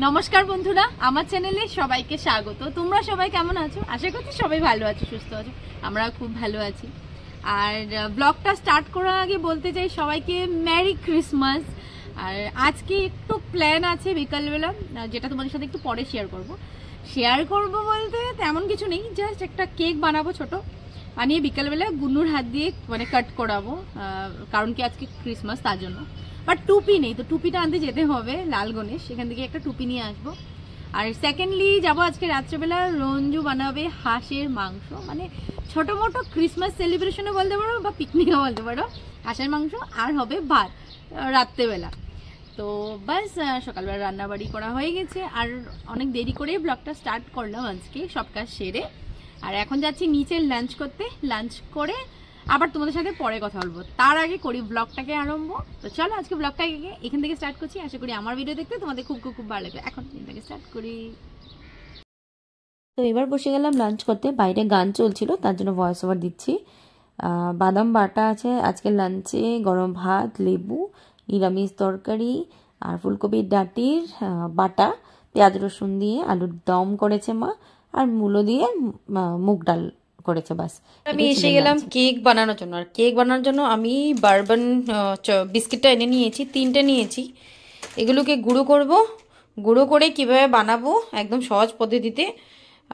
নমস্কার বন্ধুরা, আমার চ্যানেলে সবাইকে স্বাগত। তোমরা সবাই কেমন আছো? আশা করছি সবাই ভালো আছো, সুস্থ আছো। আমরা খুব ভালো আছি। আর ব্লগটা স্টার্ট করার আগে বলতে চাই সবাইকে মেরি ক্রিসমাস। আর আজকে একটু প্ল্যান আছে বিকালবেলা, যেটা তোমাদের সাথে একটু পরে শেয়ার করব বলতে তেমন কিছু নেই, জাস্ট একটা কেক বানাবো ছোট, বানিয়ে বিকালবেলা গুন্নুর হাত দিয়ে মানে কাট করাবো, কারণ কি আজকে ক্রিসমাস তার জন্য। বাট টুপি নেই, তো টুপিটা আনতে যেতে হবে লাল গণেশ, সেখান থেকে একটা টুপি নিয়ে আসবো। আর সেকেন্ডলি যাবো আজকে রাত্রেবেলা, রঞ্জু বানাবে হাঁসের মাংস, মানে ছোটো মোটো ক্রিসমাস সেলিব্রেশনও বলতে পারো বা পিকনিকও বলতে পারো। হাঁসের মাংস আর হবে ভাত রাত্রেবেলা। তো বাস সকালবেলা রান্নাবাড়ি করা হয়ে গেছে, আর অনেক দেরি করে ব্লগটা স্টার্ট করলাম আজকে সব কাজ সেরে। আর এখন যাচ্ছি নিচে লাঞ্চ করতে, লাঞ্চ করে আবার তোমাদের সাথে পরে কথা বলবো। তার আগে করি ব্লগটাকে আরম্ভ। তো চলো আজকে ব্লগটাকে এখান থেকে স্টার্ট করছি। আশা করি আমার ভিডিও দেখতে তোমাদের খুব খুব খুব ভালো লাগবে। এখন এখান থেকে স্টার্ট করি। তো এবার বসে গেলাম লাঞ্চ করতে। বাইরে গান চলছিল তার জন্য ভয়েস ওভার দিচ্ছি। বাদাম বাটা আছে আজকে লাঞ্চে, গরম ভাত, লেবু, নিরামিষ তরকারি আর ফুলকপির ডাঁটির বাটা, পেঁয়াজ রসুন দিয়ে আলুর দম করেছে মা, আর মূলো দিয়ে মুগ ডাল করেছে। বাস আমি এসে গেলাম কেক বানানোর জন্য। আর কেক বানানোর জন্য আমি বারবান বিস্কিটটা এনে নিয়েছি, 3টে নিয়েছি। এগুলোকে গুঁড়ো করব, গুঁড়ো করে কিভাবে বানাবো একদম সহজ পদ্ধতিতে।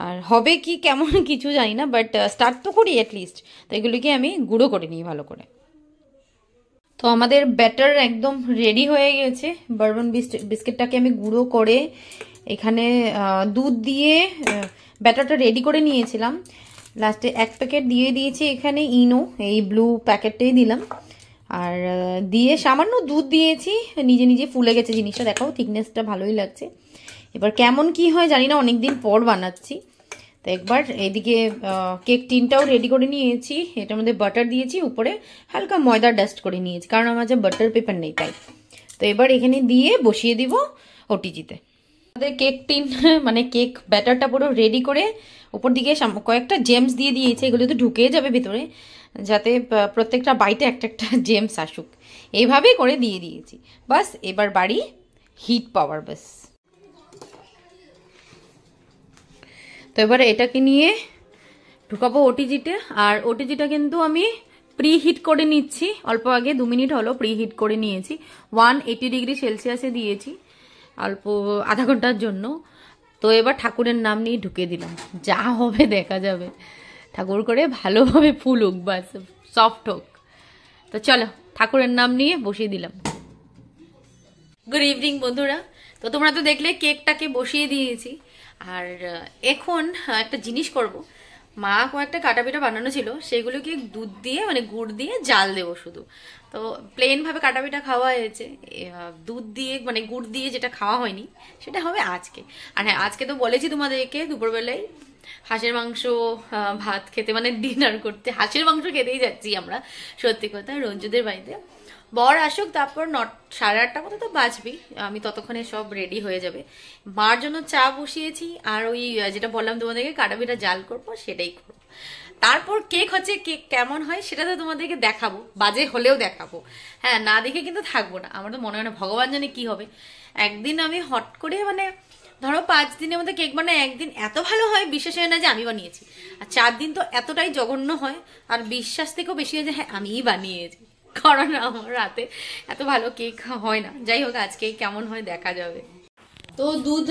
আর হবে কি কেমন কিছু জানি না, বাট স্টার্ট তো করি অ্যাটলিস্ট। তো এগুলোকে আমি গুঁড়ো করে নিই ভালো করে। তো আমাদের ব্যাটার একদম রেডি হয়ে গেছে। বারবান বিস্কিটটাকে আমি গুঁড়ো করে এখানে দুধ দিয়ে ব্যাটারটা রেডি করে নিয়েছিলাম। লাস্টে 1 প্যাকেট দিয়ে দিয়েছি এখানে ইনো, এই ব্লু প্যাকেটটাই দিলাম। আর দিয়ে সামান্য দুধ দিয়েছি, নিজে নিজে ফুলে গেছে জিনিসটা। দেখাও থিকনেসটা ভালোই লাগছে। এবার কেমন কি হয় জানি না, অনেকদিন পর বানাচ্ছি। তো একবার এদিকে কেক টিনটাও রেডি করে নিয়েছি, এটার মধ্যে বাটার দিয়েছি, উপরে হালকা ময়দা ডাস্ট করে নিয়েছি, কারণ আমার যে বাটার পেপার নেই তাই। তো এবার এখানে দিয়ে বসিয়ে দিব ওটিজিতে। আমাদের কেক টিন মানে কেক ব্যাটারটা পুরো রেডি করে উপর দিকে কয়েকটা জেমস দিয়ে দিয়েছে, এগুলো তো ঢুকে যাবে ভিতরে, যাতে প্রত্যেকটা বাইটে একটা একটা জেমস আসুক, এইভাবেই করে দিয়ে দিয়েছি। বাস এবার বাড়ি হিট পাওয়ার বাস। তো এবারে এটাকে নিয়ে ঢুকাবো ওটিজিতে। আর ওটিজিটা কিন্তু আমি প্রি হিট করে নিচ্ছি, অল্প আগে 2 মিনিট হলো প্রি হিট করে নিয়েছি। 180 ডিগ্রি সেলসিয়াসে দিয়েছি অল্প আধা ঘন্টার জন্য। তো এবার ঠাকুরের নাম নিয়ে ঢুকে দিলাম, যা হবে দেখা যাবে। ঠাকুর করে ভালোভাবে ফুলুক, বাস সফট হোক। তো চলো ঠাকুরের নাম নিয়ে বসিয়ে দিলাম। গুড ইভিনিং বন্ধুরা। তো তোমরা তো দেখলে কেকটাকে বসিয়ে দিয়েছি। আর এখন একটা জিনিস করব, মা কয়েকটা কাটাপিঠা বানানো ছিল, সেগুলোকে দুধ দিয়ে মানে গুড় দিয়ে জাল দেবো শুধু। তো প্লেন ভাবে কাটাপিঠা খাওয়া হয়েছে, দুধ দিয়ে মানে গুড় দিয়ে যেটা খাওয়া হয়নি সেটা হবে আজকে। আর হ্যাঁ, আজকে তো বলেছি তোমাদেরকে দুপুরবেলায় হাঁসের মাংস ভাত খেতে, মানে ডিনার করতে হাঁসের মাংস খেতেই যাচ্ছি আমরা। সত্যি কথা, রঞ্জুদের বাড়িতে বর আসুক, তারপর 8:30 মতো তো বাজবেই, আমি ততক্ষণে সব রেডি হয়ে যাবে। মার জন্য চা বসিয়েছি, আর ওই যেটা বললাম তোমাদেরকে কাটাপিঠা জাল করবো সেটাই করবো। তারপর কেক হচ্ছে, কেক কেমন হয় সেটা তো তোমাদেরকে দেখাবো, বাজে হলেও দেখাবো। হ্যাঁ, না দেখে কিন্তু থাকবো না। আমার তো মনে হয় না, ভগবান জানে কি হবে। একদিন আমি হট করে মানে ধরো 5 দিনের মধ্যে কেক বানায়, একদিন এত ভালো হয় বিশ্বাস হয় না যে আমি বানিয়েছি, আর 4 দিন তো এতটাই জঘন্য হয়, আর বিশ্বাস থেকেও বেশি হয় যে হ্যাঁ আমিই বানিয়েছি, কারণ আমার হাতে এত ভালো কেক হয় না। যাই হোক, আজকে কেমন হয় দেখা যাবে। তো দুধ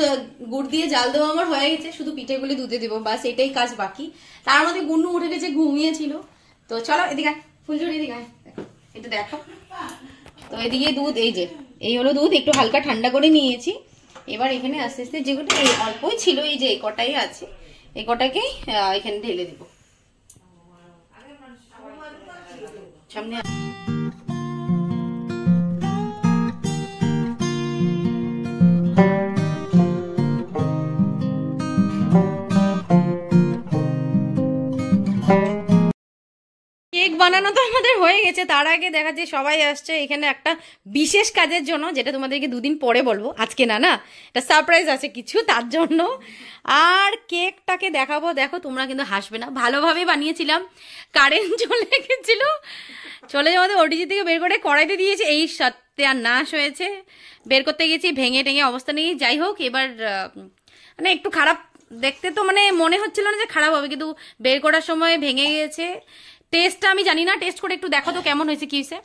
গুড় দিয়ে জাল দেওয়া আমার হয়ে গেছে, শুধু পিঠেগুলি দুধে দেবো, বাস এটাই কাজ বাকি। তার মধ্যে গুন্নু উঠে গেছে, ঘুমিয়েছিল। তো চলো এদিকে ফুলঝুরি, এদিকে এটা দেখো। তো এদিকে দুধ, এই হলো দুধ, একটু হালকা ঠান্ডা করে নিয়েছি। এবার এখানে আস্তে আস্তে যেগুলো এই অল্পই ছিল, এই যে এই কটাই আছে, এই কটাকেই এখানে ঢেলে দিব সামনে। কেক বানানো তো আমাদের হয়ে গেছে, তার আগে দেখা যায় সবাই আসছে এখানে একটা বিশেষ কাজের জন্য, যেটা তোমাদেরকে 2 দিন পরে বলবো, আজকে না, এটা সারপ্রাইজ আছে কিছু তার জন্য। আর কেকটাকে দেখাবো, দেখো তোমরা কিন্তু হাসবে না, ভালোভাবে বানিয়েছিলাম। কারেন্ট চলে গেছিল, চলে যাওয়াতে ওটিজি থেকে বের করে কড়াইতে দিয়েছে, এই সত্যি আর নাশ হয়েছে, বের করতে গেছি, ভেঙে টেঙে অবস্থা নেই। যাই হোক, এবার মানে একটু খারাপ দেখতে, তো মানে মনে হচ্ছিল না যে খারাপ হবে, কিন্তু বের করার সময় ভেঙে গেছে। টেস্টটা আমি জানি না, টেস্ট করে একটু দেখো তো কেমন হয়েছে, কি হয়েছে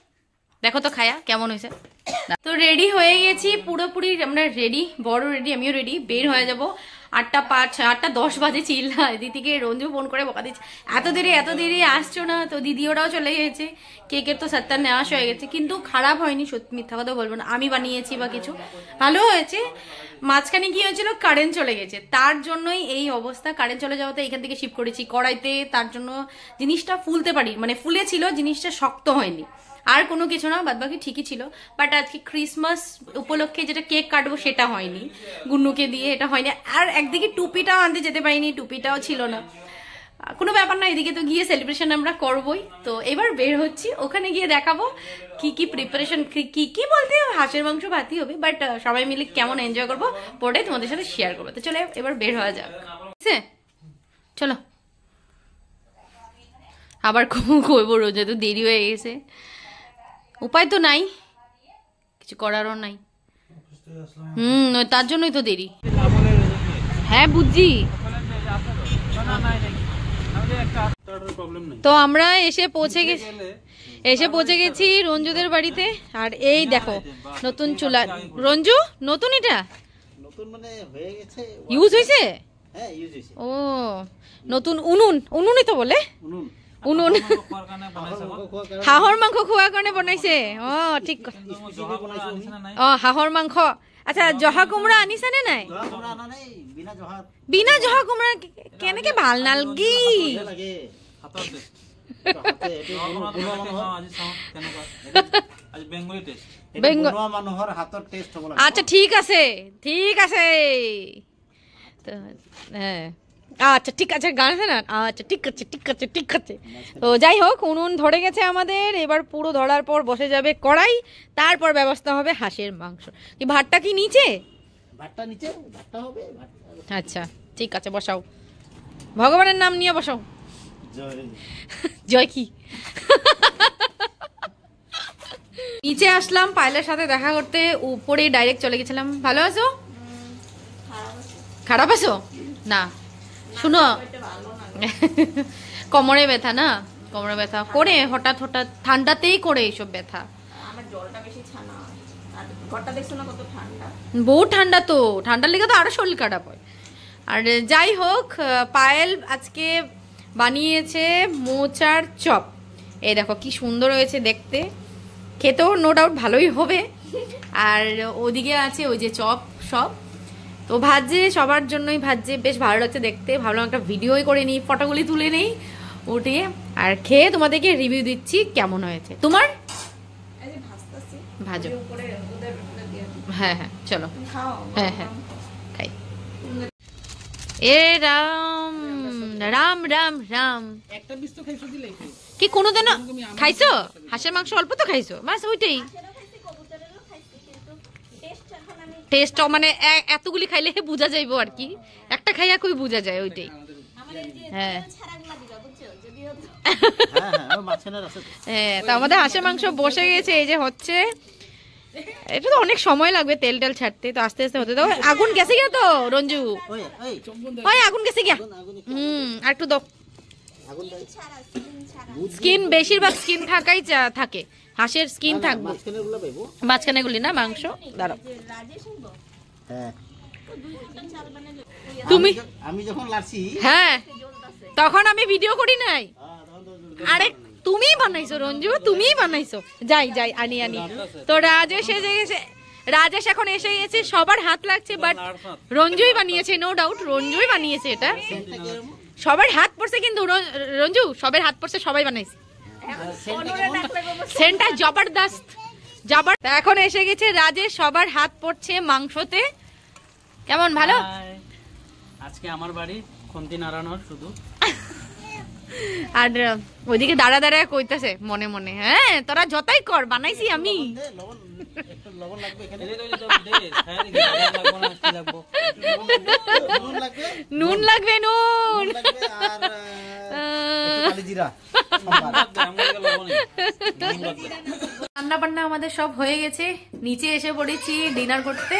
দেখো তো খায়া কেমন হয়েছে। তো রেডি হয়ে গেছি পুরোপুরি, আমরা রেডি, বড় রেডি, আমিও রেডি, বের হয়ে যাব। 8:05 বাজে, চিল্লা দিদিকে রঞ্জু ফোন করে বকা দিচ্ছে, এত দেরি আসছো না। তো দিদি ওরাও চলে গেছে, কেকের তো সত্যানাশ হয়ে গেছে, কিন্তু খারাপ হয়নি, সত্যি মিথ্যা কথা বলবো না, আমি বানিয়েছি বা কিছু, ভালো হয়েছে। মাঝখানে কি হয়েছিল, কারেন্ট চলে গেছে, তার জন্যই এই অবস্থা। কারেন্ট চলে যাওয়াতে এখান থেকে শিফট করেছি কড়াইতে, তার জন্য জিনিসটা ফুলতে পারি, মানে ফুলেছিল, জিনিসটা শক্ত হয়নি, আর কোনো কিছু না, বাদ বাকি ঠিকই ছিল। বাট আজকে ক্রিসমাস উপলক্ষে যেটা কেক কাটবো সেটা হয়নি, গুন্নুকে দিয়ে এটা হয়নি। আর একদিকে টুপিটাও আনতে যেতে পারিনি, টুপিটাও ছিল না, কোনো ব্যাপার না, এদিকে তো গিয়ে সেলিব্রেশন আমরা করবোই। তো এবার বের হচ্ছি, ওখানে গিয়ে দেখাবো কি প্রিপারেশন, কি বলতে হাঁসের মাংস ভাতই হবে, বাট সবাই মিলে কেমন এনজয় করবো পরে তোমাদের সাথে শেয়ার করবো। তো চলে এবার বের হওয়া যাক, চলো। আবার করবো, রোজে তো দেরি হয়ে গেছে, উপায় তো নাই, কিছু করারও নাই। তার জন্যই তো দেরি। হ্যাঁ বুঝছি। তো আমরা এসে পৌঁছে গেছি রঞ্জুদের বাড়িতে। আর এই দেখো নতুন চুলা, রঞ্জু নতুন, এটা নতুন মানে হয়ে গেছে, ইউজ হয়েছে। হ্যাঁ ইউজ হয়েছে। ও নতুন উনুনই তো বলে, উনুন হাঁহর মাংস খোৱাৰ কাৰণে বনাইছে। অ ঠিক, অ হাঁহৰ মাংস। আচ্ছা জহা কোমৰা আনিছে নে নাই? বিনা জহা কোমৰা কেনেকে ভাল নালগি। আচ্ছা ঠিক আছে হ্যাঁ, আচ্ছা ঠিক আছে, গান আছে না, আচ্ছা ঠিক আছে। তো যাই হোক, উনুন ধরে গেছে আমাদের, এবার পুরো ধরার পর বসে যাবে কড়াই, তারপর ব্যবস্থা হবে হাঁসের মাংস। কি ভাতটা কি নিচে? ভাতটা হবে। আচ্ছা ঠিক আছে, বসাও, ভগবানের নাম নিয়ে বসাও। জয় কি। নিচে আসলাম পায়েলের সাথে দেখা করতে, উপরে ডাইরেক্ট চলে গেছিলাম। ভালো আছো? খারাপ আছো না? শুনো, কোমরে ব্যথা না, কোমরে ব্যথা করে হঠাৎ ঠান্ডাতেই করে এইসব ব্যথা। বহুত ঠান্ডা, তো ঠান্ডার লেগে তো আরো শরীর খারাপ হয়। আর যাই হোক, পায়েল আজকে বানিয়েছে মোচার চপ, এই দেখো কি সুন্দর হয়েছে দেখতে, খেতেও নো ডাউট ভালোই হবে। আর ওদিকে আছে ওই যে চপ সব, তো ভাজছে, সবার জন্যই ভাজছে, বেশ ভালো লাগছে দেখতে। ভাবলাম একটা ভিডিওই করে নিই, ফটোগুলি তুলে নেই উঠিয়ে, আর খেয়ে তোমাদেরকে রিভিউ দিচ্ছি কেমন হয়েছে। তোমার ভাজো, হ্যাঁ চলো, হ্যাঁ খাই। এ রাম রাম রাম রাম, কি কোনোদিন খাইছো হাঁসের মাংস? অল্প তো খাইছো, বাস ওইটাই টেস্ট, মানে এতগুলি খাইলে বোঝা যাইবো আর কি, একটা খাইয়া কই বোঝা যায়, ওইটাই। হ্যাঁ তো আমাদের হাঁসের মাংস বসে গেছে, এই যে হচ্ছে, এটা তো অনেক সময় লাগবে তেল ছাড়তে, তো আস্তে আস্তে হতে দাও। আগুন গেছে গিয়া তো রঞ্জু, ওই আগুন গেছে গিয়া, আর একটু দাও। স্কিন, বেশিরভাগ স্কিন থাকাই থাকে, হাঁসের স্কিন থাকবে, মাঝখানে গুলি না মাংস। দাঁড়াও, তুমি আমি যখন লাড়ছি, হ্যাঁ তখন আমি ভিডিও করি নাই। আরে তুমি বানাইছো রঞ্জু, তুমি বানাইছো। যাই আনি। তো রাজেশ এসে গেছে, রাজেশ এখন এসে গেছে, সবার হাত লাগছে, বাট রঞ্জুই বানিয়েছে, নো ডাউট রঞ্জুই বানিয়েছে। এটা সবার হাত পড়ছে, কিন্তু রঞ্জু সবার হাত পড়ছে, সবাই বানাইছে। সেন্টার জবরদস্ত। এখন এসে গেছে রাজেশ, সবার হাত পড়ছে মাংসতে। কেমন ভালো? আজকে আমার বাড়ি খন্তি নাড়ানোর শুধু। আর ওইদিকে দাঁড়া কইতাছে মনে মনে, হ্যাঁ তোরা যতাই কর, বানাইছি আমি। নুন লাগবে, নুন রান্না বান্না আমাদের সব হয়ে গেছে, নিচে এসে পড়েছি ডিনার করতে।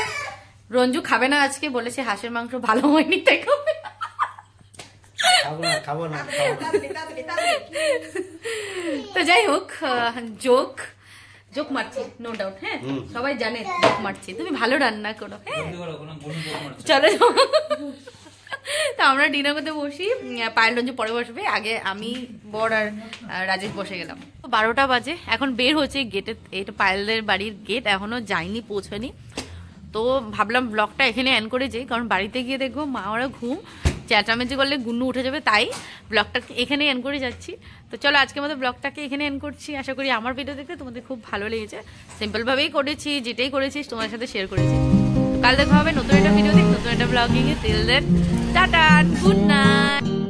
রঞ্জু খাবে না আজকে, বলেছে হাঁসের মাংস ভালো হয়নি তাই খাবে। তো যাই হোক, জোক মারছি নো ডাউট, হ্যাঁ সবাই জানে জোক মারছি, তুমি ভালো রান্না করো, হ্যাঁ চলো। তো আমরা ডিনার করতে বসি, পায়েল রঞ্জু পরে বসবে, আগে আমি বর আর রাজেশ বসে গেলাম। 12টা বাজে, এখন বের হচ্ছে গেটে, এটা পায়েলদের বাড়ির গেট, এখনো যাইনি, পৌঁছায়নি। তো ভাবলাম ব্লগটা এখানে এন্ড করে যাই, কারণ বাড়িতে গিয়ে দেখবো মা ওরা ঘুম, চেঁচামেচি করলে গুন্নু উঠে যাবে, তাই ব্লগটাকে এখানে এন্ড করে যাচ্ছি। তো চলো আজকে আমাদের ব্লগটাকে এখানে এন্ড করছি। আশা করি আমার ভিডিও দেখতে তোমাদের খুব ভালো লেগেছে। সিম্পলভাবেই করেছি, যেটাই করেছি তোমার সাথে শেয়ার করেছি। কাল দেখা হবে নতুন একটা ভিডিও, নতুন একটা blogging. Till then tata, good night.